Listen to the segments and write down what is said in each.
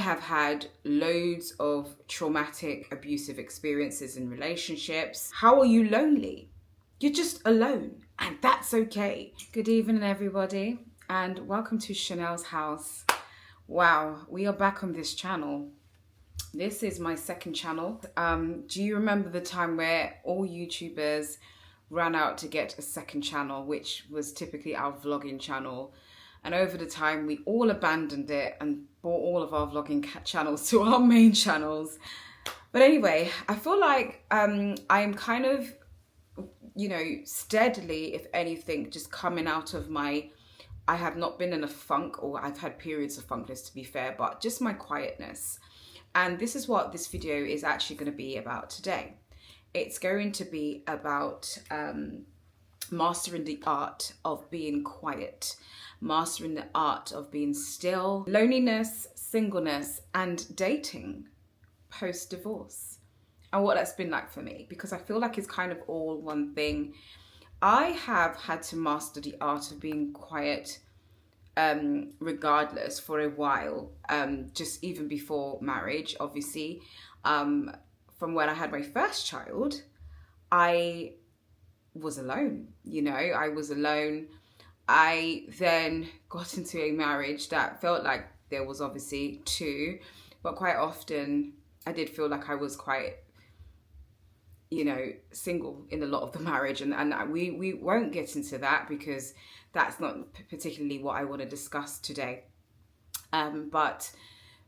have had loads of traumatic, abusive experiences in relationships. How are you lonely? You're just alone, and that's okay. Good evening, everybody, and welcome to Chanel's house. Wow, we are back on this channel. This is my second channel. Do you remember the time where all YouTubers ran out to get a second channel, which was typically our vlogging channel? And over the time, we all abandoned it and brought all of our vlogging channels to our main channels. But anyway, I feel like I'm kind of, steadily, if anything, just coming out of I have not been in a funk, or I've had periods of funkness, to be fair, but just my quietness. And this is what this video is actually going to be about today. It's going to be about mastering the art of being quiet, mastering the art of being still, loneliness, singleness, and dating post-divorce, and what that's been like for me, because I feel like it's kind of all one thing. I have had to master the art of being quiet regardless for a while, just even before marriage, obviously. From when I had my first child, I was alone, I was alone. I then got into a marriage that felt like there was obviously two, but quite often I did feel like I was quite, single in a lot of the marriage. And we won't get into that because that's not particularly what I want to discuss today. But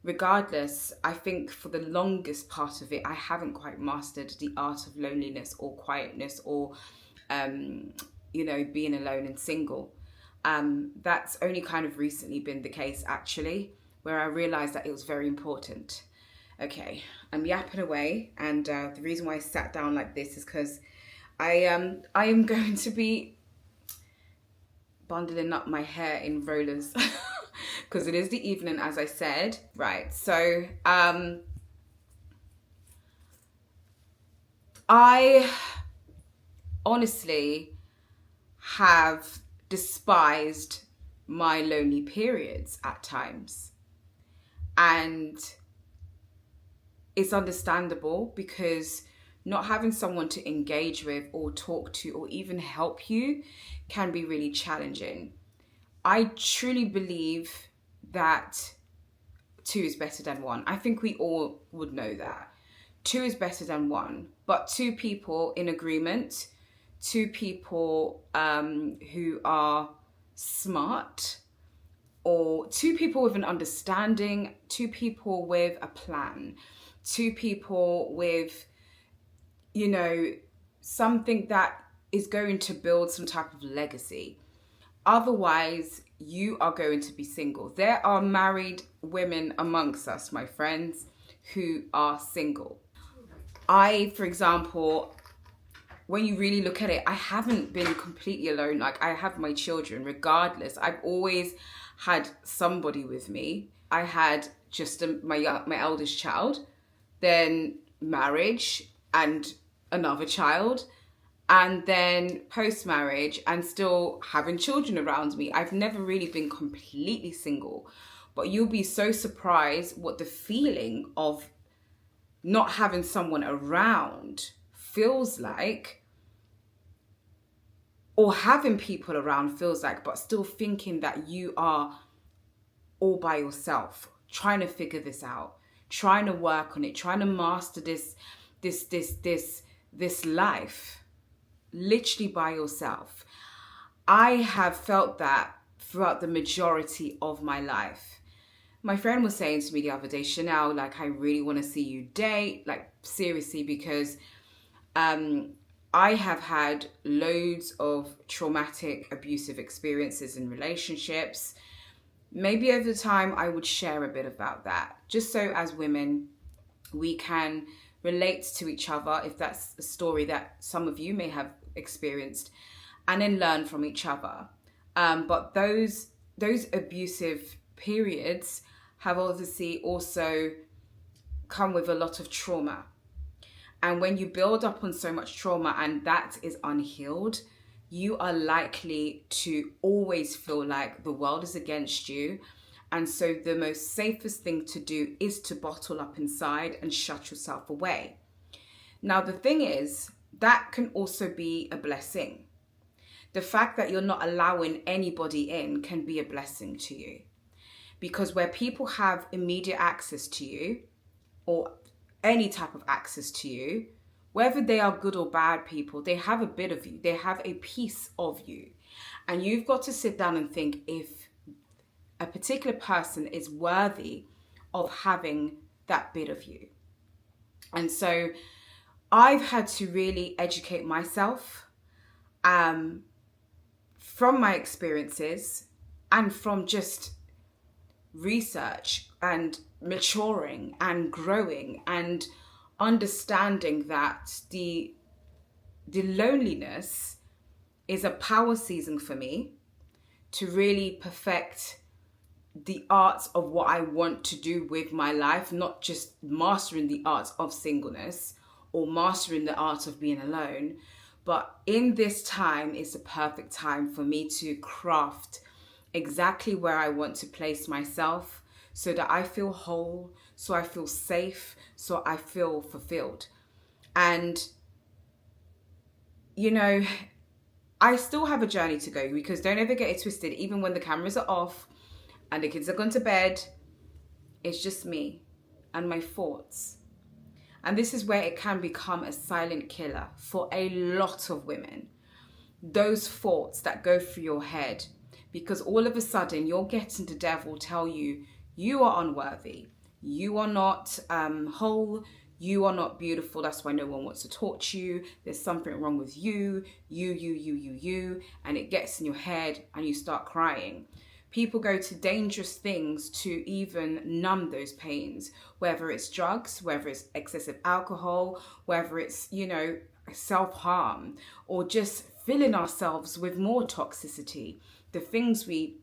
regardless, I think for the longest part of it, I haven't quite mastered the art of loneliness or quietness or, being alone and single. That's only kind of recently been the case, actually, where I realized that it was very important. Okay, I'm yapping away, and the reason why I sat down like this is because I am going to be bundling up my hair in rollers because it is the evening, as I said. Right, so I honestly have despised my lonely periods at times, and it's understandable because not having someone to engage with or talk to or even help you can be really challenging. I truly believe that two is better than one. I think we all would know that. Two is better than one, but two people in agreement, two people who are smart, or two people with an understanding, two people with a plan, two people with, something that is going to build some type of legacy. Otherwise, you are going to be single. There are married women amongst us, my friends, who are single. I, for example, when you really look at it, I haven't been completely alone. Like, I have my children regardless. I've always had somebody with me. I had just my eldest child, then marriage and another child, and then post-marriage and still having children around me. I've never really been completely single, but you'll be so surprised what the feeling of not having someone around feels like, or having people around feels like, but still thinking that you are all by yourself, trying to figure this out, trying to work on it, trying to master this life, literally by yourself. I have felt that throughout the majority of my life. My friend was saying to me the other day, Chanel, like, I really want to see you date, like, seriously, because I have had loads of traumatic, abusive experiences in relationships. Maybe over time I would share a bit about that, just so as women we can relate to each other, if that's a story that some of you may have experienced, and then learn from each other. But those abusive periods have obviously also come with a lot of trauma. And when you build up on so much trauma and that is unhealed, you are likely to always feel like the world is against you And so the most safest thing to do is to bottle up inside and shut yourself away. Now, the thing is, that can also be a blessing. The fact that you're not allowing anybody in can be a blessing to you. Because where people have immediate access to you, or any type of access to you, whether they are good or bad people, they have a bit of you. They have a piece of you. And you've got to sit down and think if a particular person is worthy of having that bit of you. And so I've had to really educate myself from my experiences and from just research and maturing and growing and understanding that the loneliness is a power season for me to really perfect the art of what I want to do with my life, not just mastering the art of singleness or mastering the art of being alone. But in this time, it's the perfect time for me to craft exactly where I want to place myself so that I feel whole, so I feel safe, so I feel fulfilled. And, you know, I still have a journey to go, because don't ever get it twisted. Even when the cameras are off and the kids are gone to bed, it's just me and my thoughts. And this is where it can become a silent killer for a lot of women. Those thoughts that go through your head, because all of a sudden you're getting the devil tell you, you are unworthy, you are not whole, you are not beautiful, that's why no one wants to talk to you, there's something wrong with you, and it gets in your head and you start crying. People go to dangerous things to even numb those pains, whether it's drugs, whether it's excessive alcohol, whether it's, self-harm, or just filling ourselves with more toxicity. The things we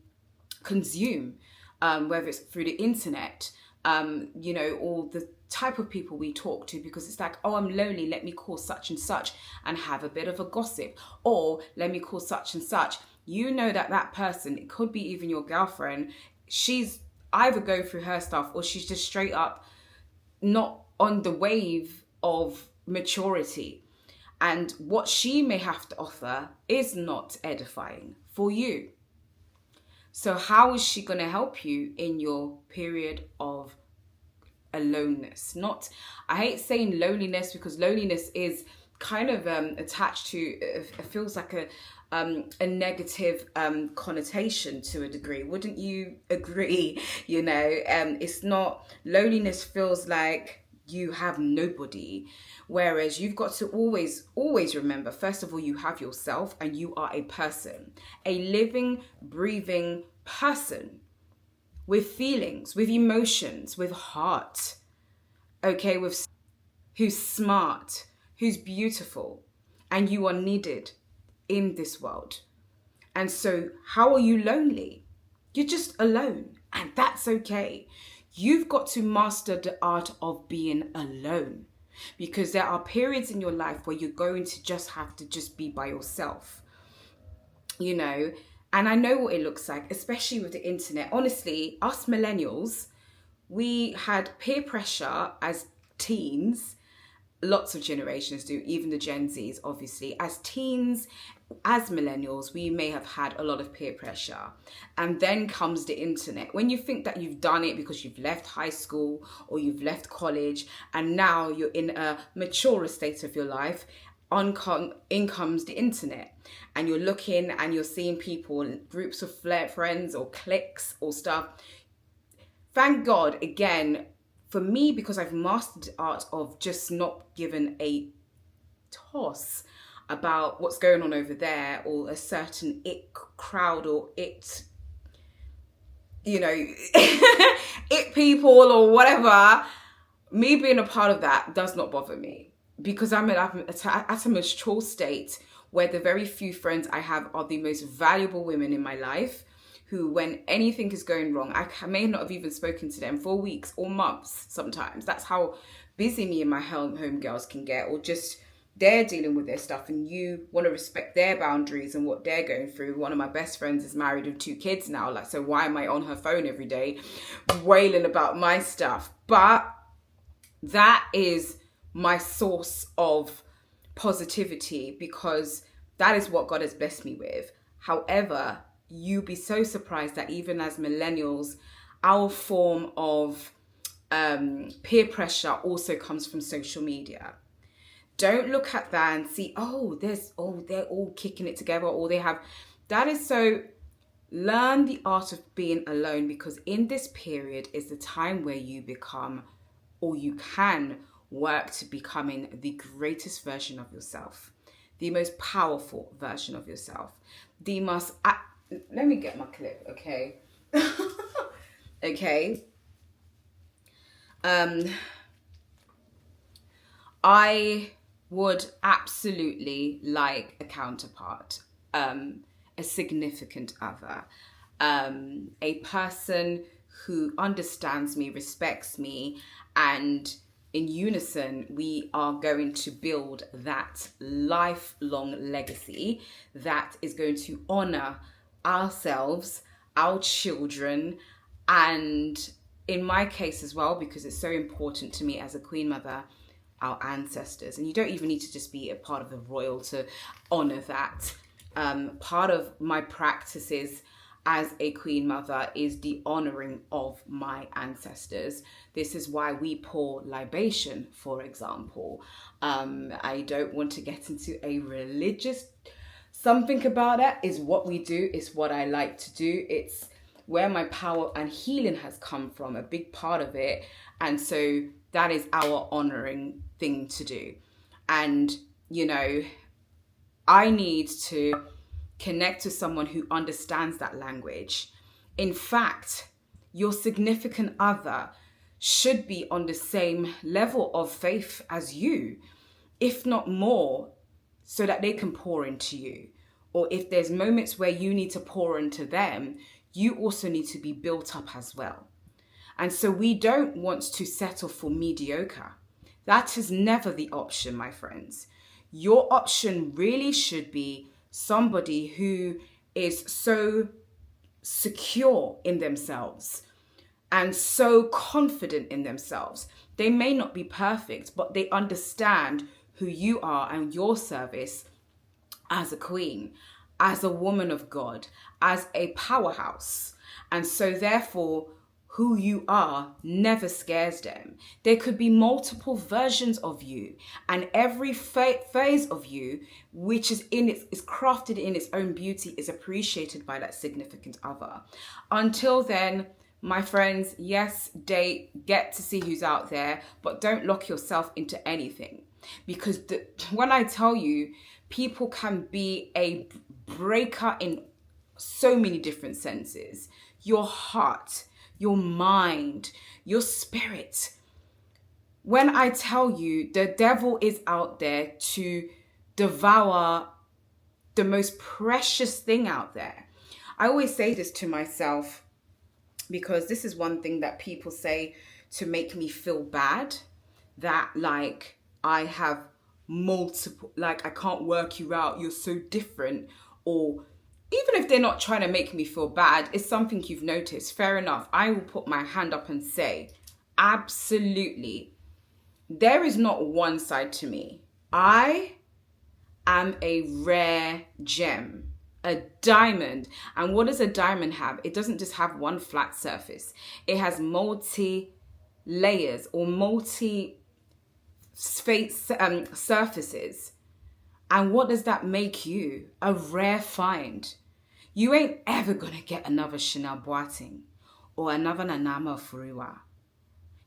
consume, whether it's through the internet, or the type of people we talk to, because it's like, oh, I'm lonely, let me call such and such and have a bit of a gossip, or let me call such and such. You know that person, it could be even your girlfriend, she's either going through her stuff or she's just straight up not on the wave of maturity. And what she may have to offer is not edifying for you. So how is she going to help you in your period of aloneness? I hate saying loneliness, because loneliness is kind of attached to, it feels like a negative connotation to a degree. Wouldn't you agree? It's not, loneliness feels like you have nobody, whereas you've got to always remember, first of all, you have yourself, and you are a person, a living, breathing person with feelings, with emotions, with heart, okay, who's smart, who's beautiful, and you are needed in this world. And so how are you lonely? You're just alone, and that's okay. You've got to master the art of being alone, because there are periods in your life where you're going to just have to just be by yourself, and I know what it looks like, especially with the internet. Honestly, us millennials, we had peer pressure as teens. Lots of generations do, even the Gen Zs, obviously. As teens, as millennials, we may have had a lot of peer pressure. And then comes the internet. When you think that you've done it because you've left high school or you've left college, and now you're in a maturer state of your life, in comes the internet. And you're looking and you're seeing people, groups of friends or cliques or stuff. Thank God, again, for me, because I've mastered the art of just not giving a toss about what's going on over there, or a certain it crowd, or it people or whatever. Me being a part of that does not bother me, because I'm at a mature state where the very few friends I have are the most valuable women in my life, who, when anything is going wrong, I may not have even spoken to them for weeks or months sometimes. That's how busy me and my home girls can get, or just they're dealing with their stuff and you want to respect their boundaries and what they're going through. One of my best friends is married with 2 kids now. Like, so why am I on her phone every day wailing about my stuff? But that is my source of positivity, because that is what God has blessed me with. However, you'd be so surprised that even as millennials, our form of peer pressure also comes from social media. Don't look at that and see, they're all kicking it together, or they have. That is so. Learn the art of being alone, because in this period is the time where you become, or you can work to becoming the greatest version of yourself, the most powerful version of yourself, the most. Let me get my clip, okay? Okay. I would absolutely like a counterpart, a significant other, a person who understands me, respects me, and in unison, we are going to build that lifelong legacy that is going to honor ourselves, our children, and in my case as well, because it's so important to me as a queen mother, our ancestors. And you don't even need to just be a part of the royal to honor that. Part of my practices as a queen mother is the honoring of my ancestors. This is why we pour libation, for example. I don't want to get into a religious something about that. Is what we do, is what I like to do. It's where my power and healing has come from, a big part of it. And so that is our honoring thing to do. And, you know, I need to connect to someone who understands that language. In fact, your significant other should be on the same level of faith as you, if not more, so that they can pour into you. Or if there's moments where you need to pour into them, you also need to be built up as well. And so we don't want to settle for mediocre. That is never the option, my friends. Your option really should be somebody who is so secure in themselves and so confident in themselves. They may not be perfect, but they understand who you are and your service as a queen, as a woman of God, as a powerhouse. And so therefore, who you are never scares them. There could be multiple versions of you, and every phase of you, which is crafted in its own beauty, is appreciated by that significant other. Until then, my friends, yes, date, get to see who's out there, but don't lock yourself into anything. Because when I tell you, people can be a breaker in so many different senses. Your heart, your mind, your spirit. When I tell you, the devil is out there to devour the most precious thing out there. I always say this to myself, because this is one thing that people say to make me feel bad, that like I have multiple, like I can't work you out, you're so different. Or even if they're not trying to make me feel bad, it's something you've noticed, fair enough. I will put my hand up and say, absolutely, there is not one side to me. I am a rare gem, a diamond. And what does a diamond have? It doesn't just have one flat surface. It has multi layers or multi surfaces. And what does that make you? A rare find. You ain't ever gonna get another Chanel Boating or another Nanama Furua.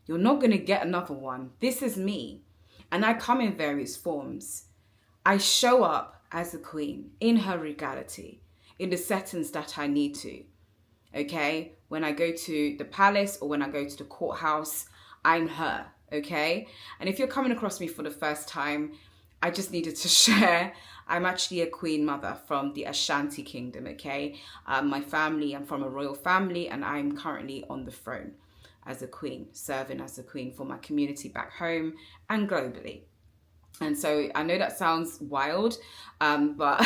You're not gonna get another one. This is me. And I come in various forms. I show up as a queen in her regality, in the settings that I need to. Okay? When I go to the palace or when I go to the courthouse, I'm her. Okay? And if you're coming across me for the first time, I just needed to share. I'm actually a queen mother from the Ashanti Kingdom, okay? My family, I'm from a royal family, and I'm currently on the throne as a queen, serving as a queen for my community back home and globally. And so I know that sounds wild, but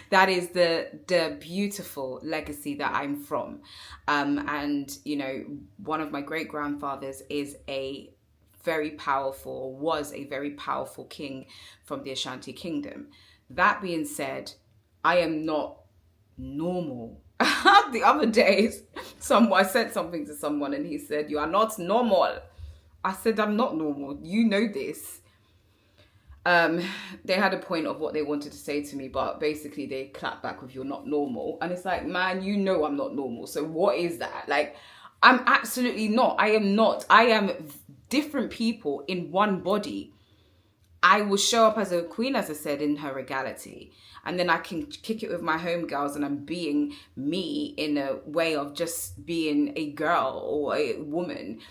that is the beautiful legacy that I'm from. And, you know, one of my great grandfathers is a very powerful, was a very powerful king from the Ashanti Kingdom. That being said, I am not normal. The other day, I said something to someone and he said, "You are not normal." I said, "I'm not normal. You know this." They had a point of what they wanted to say to me, but basically they clapped back with, "You're not normal." And it's like, man, you know I'm not normal. So what is that? Like, I'm absolutely not. I am not. I am different people in one body. I will show up as a queen, as I said, in her regality. And then I can kick it with my homegirls and I'm being me in a way of just being a girl or a woman.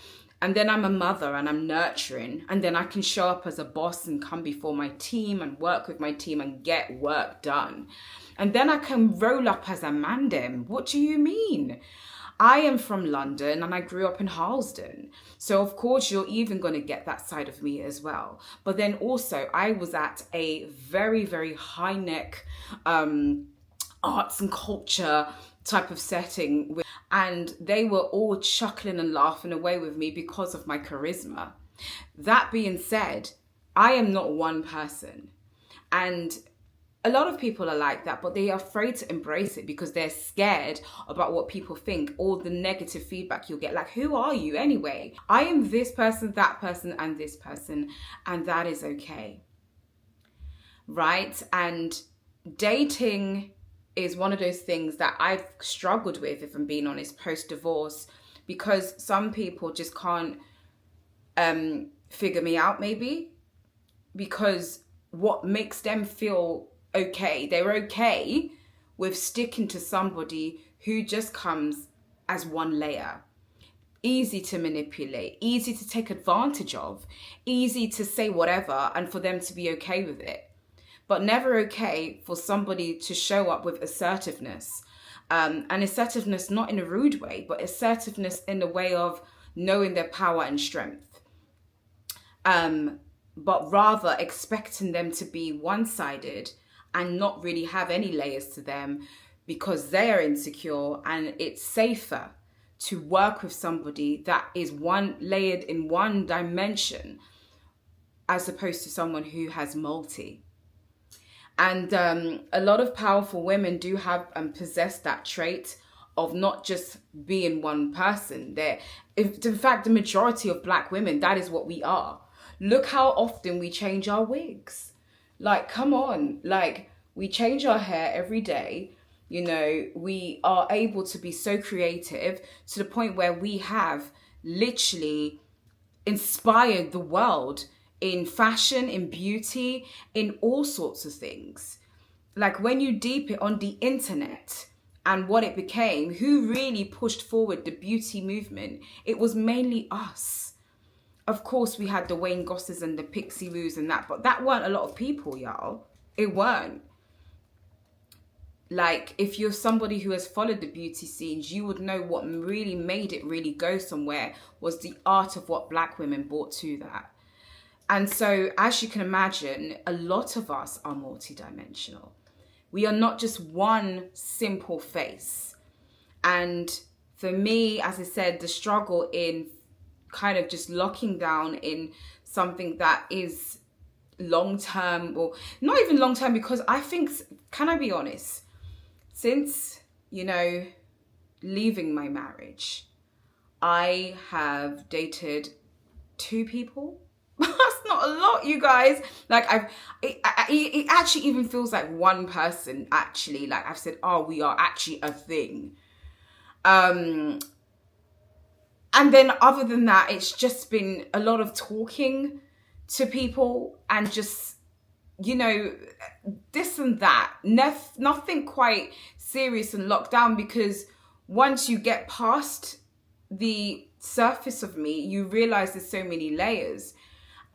And then I'm a mother and I'm nurturing. And then I can show up as a boss and come before my team and work with my team and get work done. And then I can roll up as a mandem. What do you mean? I am from London and I grew up in Harlesden. So of course you're even going to get that side of me as well. But then also I was at a very, very high neck arts and culture type of setting, and they were all chuckling and laughing away with me because of my charisma. That being said, I am not one person. And a lot of people are like that, but they are afraid to embrace it because they're scared about what people think, all the negative feedback you'll get. Like, who are you anyway? I am this person, that person, and this person, and that is okay. Right? And dating is one of those things that I've struggled with, if I'm being honest, post-divorce, because some people just can't figure me out, maybe, because what makes them feel okay, they're okay with sticking to somebody who just comes as one layer. Easy to manipulate, easy to take advantage of, easy to say whatever and for them to be okay with it. But never okay for somebody to show up with assertiveness. And assertiveness not in a rude way, but assertiveness in the way of knowing their power and strength. But rather expecting them to be one-sided and not really have any layers to them because they are insecure, and it's safer to work with somebody that is one layered in one dimension as opposed to someone who has multi. And a lot of powerful women do have and possess that trait of not just being one person. In fact, the majority of Black women, that is what we are. Look how often we change our wigs. Like, come on. Like, we change our hair every day. You know, we are able to be so creative to the point where we have literally inspired the world in fashion, in beauty, in all sorts of things. Like, when you deep it on the internet and what it became, who really pushed forward the beauty movement? It was mainly us. Of course, we had the Wayne Gosses and the Pixie Woos and that, but that weren't a lot of people, y'all. It weren't. Like, if you're somebody who has followed the beauty scenes, you would know what really made it really go somewhere was the art of what Black women brought to that. And so, as you can imagine, a lot of us are multidimensional. We are not just one simple face. And for me, as I said, the struggle in kind of just locking down in something that is long-term, or not even long-term, because I think, can I be honest? Since, you know, leaving my marriage, I have dated 2 people. That's not a lot, you guys. Like, it actually even feels like one person, actually. Like, I've said, oh, we are actually a thing. And then other than that, it's just been a lot of talking to people and just, you know, this and that. Nothing quite serious and locked down, because once you get past the surface of me, you realize there's so many layers.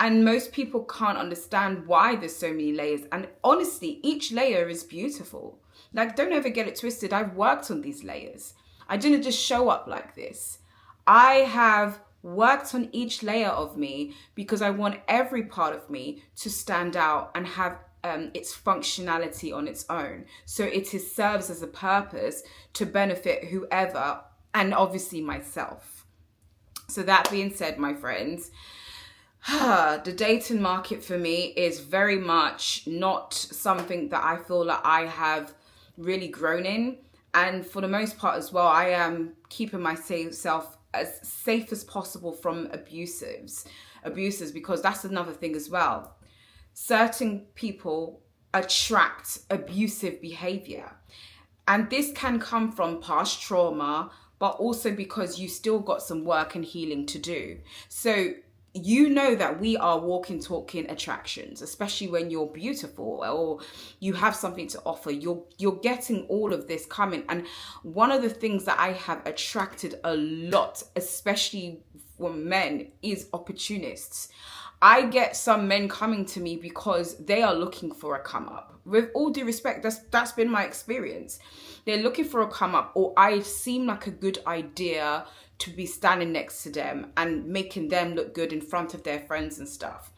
And most people can't understand why there's so many layers. And honestly, each layer is beautiful. Like, don't ever get it twisted. I've worked on these layers. I didn't just show up like this. I have worked on each layer of me because I want every part of me to stand out and have its functionality on its own. So serves as a purpose to benefit whoever, and obviously myself. So that being said, my friends, the dating market for me is very much not something that I feel like I have really grown in. And for the most part as well, I am keeping myself as safe as possible from abusers, because that's another thing as well. Certain people attract abusive behavior. And this can come from past trauma, but also because you still got some work and healing to do. So you know that we are walking, talking attractions, especially when you're beautiful or you have something to offer. You're getting all of this coming. And one of the things that I have attracted a lot, especially from men, is opportunists. I get some men coming to me because they are looking for a come up. With all due respect, that's been my experience. They're looking for a come up, or I seem like a good idea to be standing next to them and making them look good in front of their friends and stuff.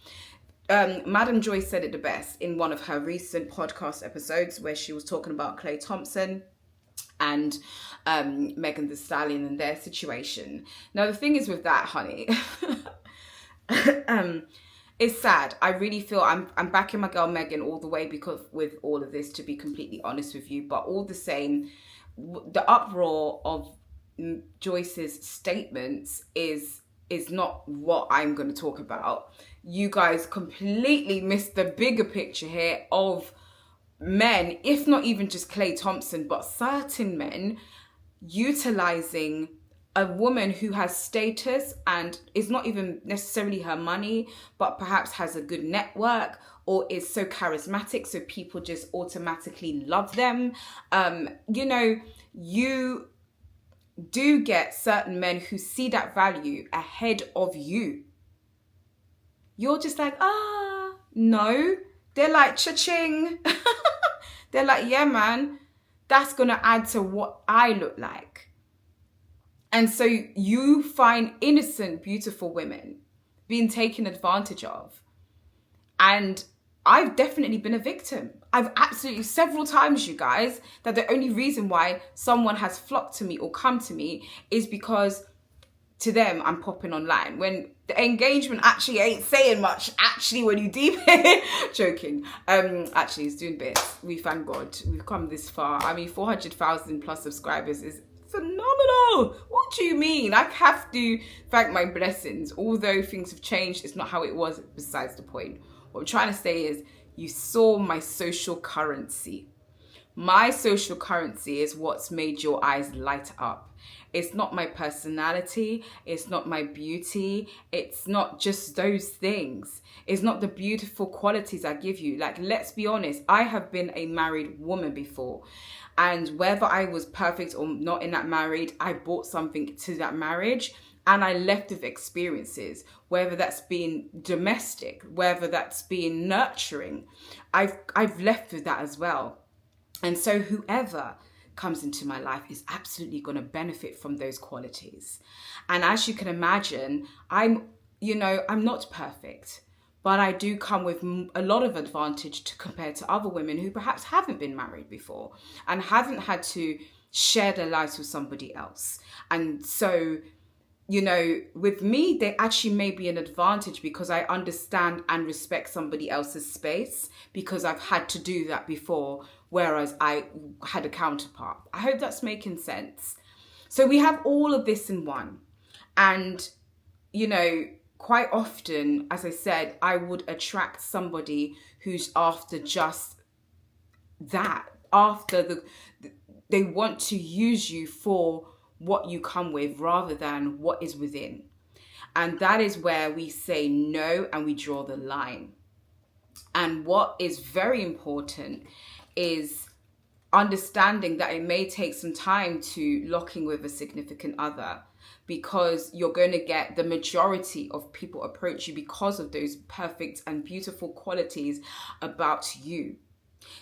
Madam Joy said it the best in one of her recent podcast episodes where she was talking about Klay Thompson and Megan Thee Stallion and their situation. Now, the thing is with that, honey, it's sad. I really feel I'm backing my girl Megan all the way because with all of this, to be completely honest with you. But all the same, the uproar of Joyce's statements is not what I'm going to talk about. You guys completely missed the bigger picture here of men, if not even just Klay Thompson, but certain men utilizing a woman who has status and is not even necessarily her money, but perhaps has a good network or is so charismatic so people just automatically love them. You do get certain men who see that value ahead of you. You're just like, no. They're like, cha-ching. They're like, yeah, man, that's going to add to what I look like. And so you find innocent, beautiful women being taken advantage of. And I've definitely been a victim. I've absolutely several times, you guys, that the only reason why someone has flocked to me or come to me is because to them, I'm popping online. When the engagement actually ain't saying much, actually, when you deep it, joking. Actually, it's doing bits. We thank God. We've come this far. I mean, 400,000 plus subscribers is phenomenal. What do you mean? I have to thank my blessings. Although things have changed, it's not how it was, besides the point. What I'm trying to say is, you saw my social currency. My social currency is what's made your eyes light up. It's not my personality. It's not my beauty. It's not just those things. It's not the beautiful qualities I give you. Like, let's be honest. I have been a married woman before. And whether I was perfect or not in that marriage, I brought something to that marriage. And I left with experiences, whether that's been domestic, whether that's been nurturing. I've left with that as well. And so whoever comes into my life is absolutely going to benefit from those qualities. And as you can imagine, I'm not perfect, but I do come with a lot of advantage to compare to other women who perhaps haven't been married before and haven't had to share their lives with somebody else. And so, with me, they actually may be an advantage because I understand and respect somebody else's space because I've had to do that before, whereas I had a counterpart. I hope that's making sense. So we have all of this in one. And, quite often, as I said, I would attract somebody who's after just that, after they want to use you for what you come with rather than what is within. And that is where we say no and we draw the line. And what is very important is understanding that it may take some time to lock in with a significant other, because you're going to get the majority of people approach you because of those perfect and beautiful qualities about you.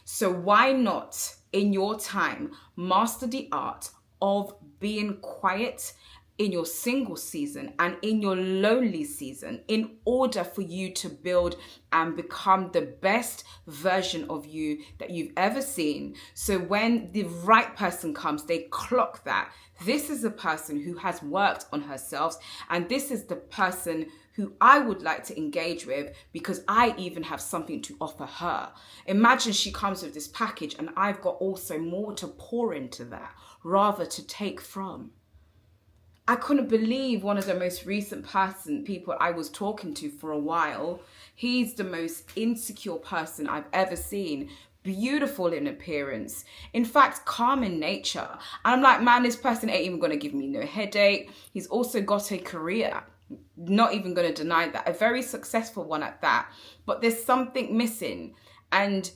So why not, in your time, master the art of being quiet in your single season and in your lonely season in order for you to build and become the best version of you that you've ever seen. So when the right person comes, they clock that this is a person who has worked on herself, and this is the person who I would like to engage with because I even have something to offer her. Imagine she comes with this package and I've got also more to pour into that rather to take from. I couldn't believe one of the most recent people I was talking to for a while. He's the most insecure person I've ever seen. Beautiful in appearance. In fact, calm in nature. And I'm like, man, this person ain't even going to give me no headache. He's also got a career. Not even going to deny that. A very successful one at that. But there's something missing. And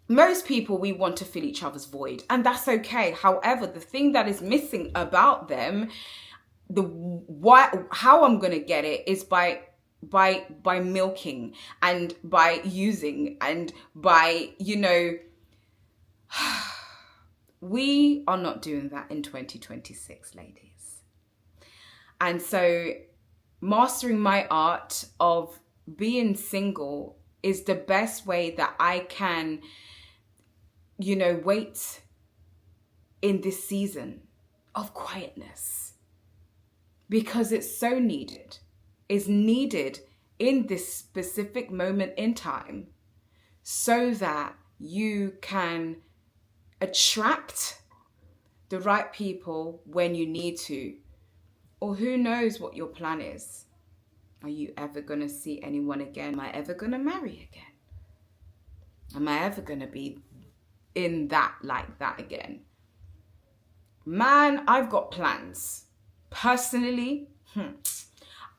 most people, we want to fill each other's void, and that's okay. However, the thing that is missing about them, how I'm going to get it is by milking and by using and by, we are not doing that in 2026, ladies. And so mastering my art of being single is the best way that I can, wait in this season of quietness, because it's so needed. It's needed in this specific moment in time so that you can attract the right people when you need to. Or who knows what your plan is. Are you ever going to see anyone again? Am I ever going to marry again? Am I ever going to be in that like that again? Man, I've got plans. Personally,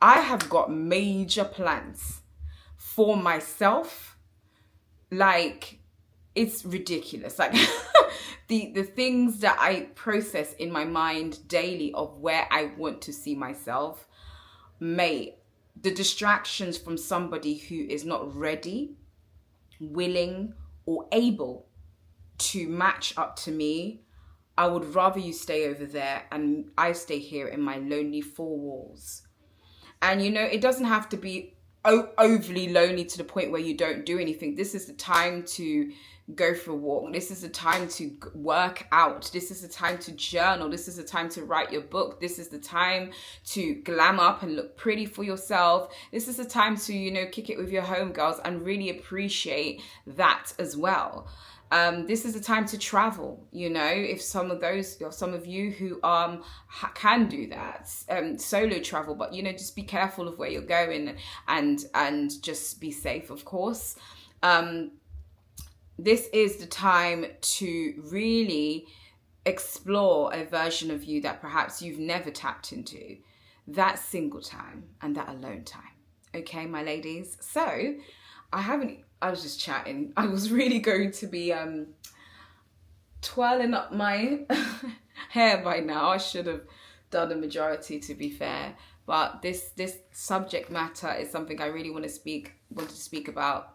I have got major plans for myself. Like, it's ridiculous. Like the things that I process in my mind daily of where I want to see myself, mate, the distractions from somebody who is not ready, willing, or able to match up to me, I would rather you stay over there and I stay here in my lonely four walls. And it doesn't have to be overly lonely to the point where you don't do anything. This is the time to go for a walk. This is the time to work out. This is the time to journal. This is the time to write your book. This is the time to glam up and look pretty for yourself. This is the time to, kick it with your homegirls and really appreciate that as well. This is the time to travel, if some of you who can do that, solo travel, but just be careful of where you're going and just be safe, of course. This is the time to really explore a version of you that perhaps you've never tapped into. That single time and that alone time. Okay, my ladies. So I was just chatting. I was really going to be twirling up my hair by now. I should have done the majority, to be fair. But this subject matter is something I really wanted to speak about.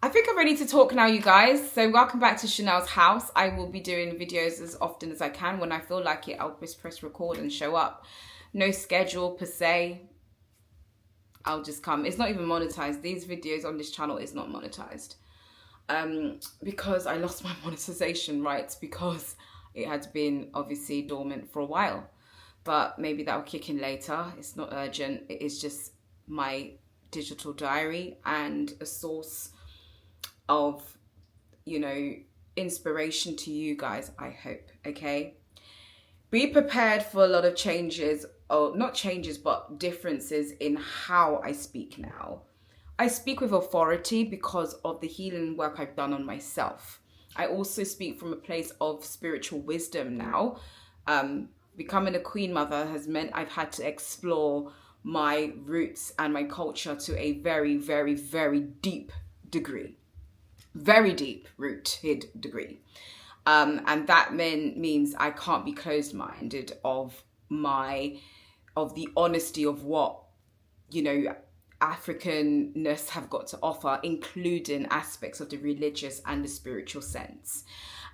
I think I'm ready to talk now, you guys. So welcome back to Chanel's house. I will be doing videos as often as I can. When I feel like it, I'll just press record and show up. No schedule per se. I'll just come. It's not even monetized. These videos on this channel is not monetized. Because I lost my monetization rights because it had been obviously dormant for a while. But maybe that'll kick in later. It's not urgent. It is just my digital diary and a source of, inspiration to you guys, I hope. Okay? Be prepared for a lot of changes, or not changes, but differences in how I speak now. I speak with authority because of the healing work I've done on myself. I also speak from a place of spiritual wisdom now. Becoming a queen mother has meant I've had to explore my roots and my culture to a very, very, very deep degree. Very deep rooted degree. And that means I can't be closed-minded of the honesty of what, Africanness have got to offer, including aspects of the religious and the spiritual sense.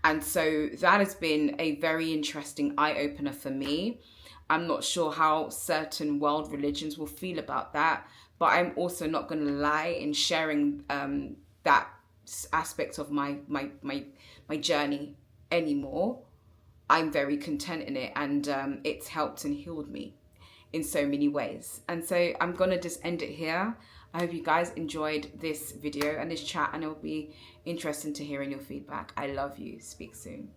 And so that has been a very interesting eye-opener for me. I'm not sure how certain world religions will feel about that, but I'm also not going to lie in sharing that aspect of my journey anymore. I'm very content in it, and it's helped and healed me in so many ways. And so I'm going to just end it here. I hope you guys enjoyed this video and this chat, and it'll be interesting to hearing your feedback. I love you. Speak soon.